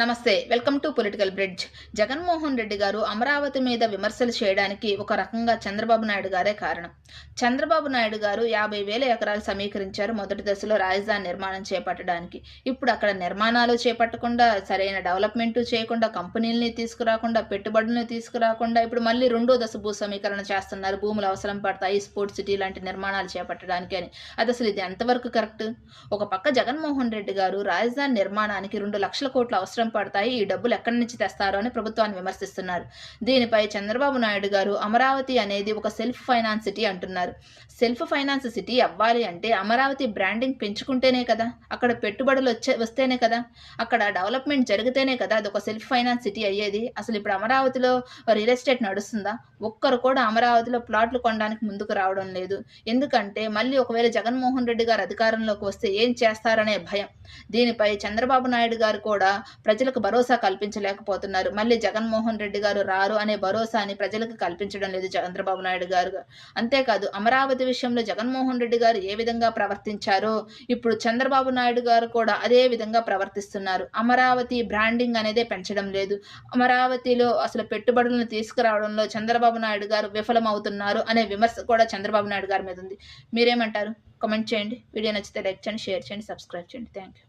నమస్తే. Welcome to political bridge. Jaganmohan Reddy గారు అమరావతి మీద విమర్శలు చేయడానికి ఒక రకంగా చంద్రబాబు నాయుడు గారే కారణం. చంద్రబాబు నాయుడు గారు 50,000 ఎకరాలు సమీకరించారు మొదటి దశలో రాజధాని నిర్మాణం చేపట్టడానికి. ఇప్పుడు అక్కడ నిర్మాణాలు చేపట్టకుండా, సరైన డెవలప్‌మెంటు చేయకుండా, కంపెనీలని తీసుకురాకుండా, పెట్టుబడులను తీసుకురాకుండా ఇప్పుడు మళ్ళీ రెండో దశ భూ సమీకరణ చేస్తున్నారు. భూములు అవసరం పడతాయి స్పోర్ట్స్ సిటీ లాంటి నిర్మాణాలు చేపట్టడానికి అని. అదసలు ఇది ఎంతవరకు కరెక్ట్? ఒక పక్క జగన్మోహన్ రెడ్డి గారు రాజధాని నిర్మాణానికి 2,00,000 కోట్ల అవసరం పడతాయి, ఈ డబ్బులు ఎక్కడి నుంచి తెస్తారో అని ప్రభుత్వాన్ని విమర్శిస్తున్నారు. దీనిపై చంద్రబాబు నాయుడు గారు అమరావతి అనేది ఒక సెల్ఫ్ ఫైనాన్స్ సిటీ అంటున్నారు. సెల్ఫ్ ఫైనాన్స్ సిటీ అవ్వాలి అంటే అమరావతి బ్రాండింగ్ పెంచుకుంటేనే కదా, అక్కడ పెట్టుబడులు వస్తేనే కదా, అక్కడ డెవలప్మెంట్ జరిగితేనే కదా అది ఒక సెల్ఫ్ ఫైనాన్స్ సిటీ అయ్యేది. అసలు ఇప్పుడు అమరావతిలో రియల్ ఎస్టేట్ నడుస్తుందా? ఒక్కరు కూడా అమరావతిలో ప్లాట్లు కొనడానికి ముందుకు రావడం లేదు. ఎందుకంటే మళ్ళీ ఒకవేళ జగన్మోహన్ రెడ్డి గారు అధికారంలోకి వస్తే ఏం చేస్తారనే భయం. దీనిపై చంద్రబాబు నాయుడు గారు కూడా ప్రజలకు భరోసా కల్పించలేకపోతున్నారు. మళ్ళీ జగన్మోహన్ రెడ్డి గారు రారు అనే భరోసాని ప్రజలకు కల్పించడం లేదు చంద్రబాబు నాయుడు గారు. అంతేకాదు అమరావతి విషయంలో జగన్మోహన్ రెడ్డి గారు ఏ విధంగా ప్రవర్తించారో ఇప్పుడు చంద్రబాబు నాయుడు గారు కూడా అదే విధంగా ప్రవర్తిస్తున్నారు. అమరావతి బ్రాండింగ్ అనేదే పెంచడం లేదు. అమరావతిలో అసలు పెట్టుబడులను తీసుకురావడంలో చంద్రబాబు నాయుడు గారు విఫలమవుతున్నారు అనే విమర్శ కూడా చంద్రబాబు నాయుడు గారి మీద ఉంది. మీరేమంటారు? కామెంట్ చేయండి. వీడియో నచ్చితే లైక్ చేయండి, షేర్ చేయండి, సబ్స్క్రైబ్ చేయండి. Thank you.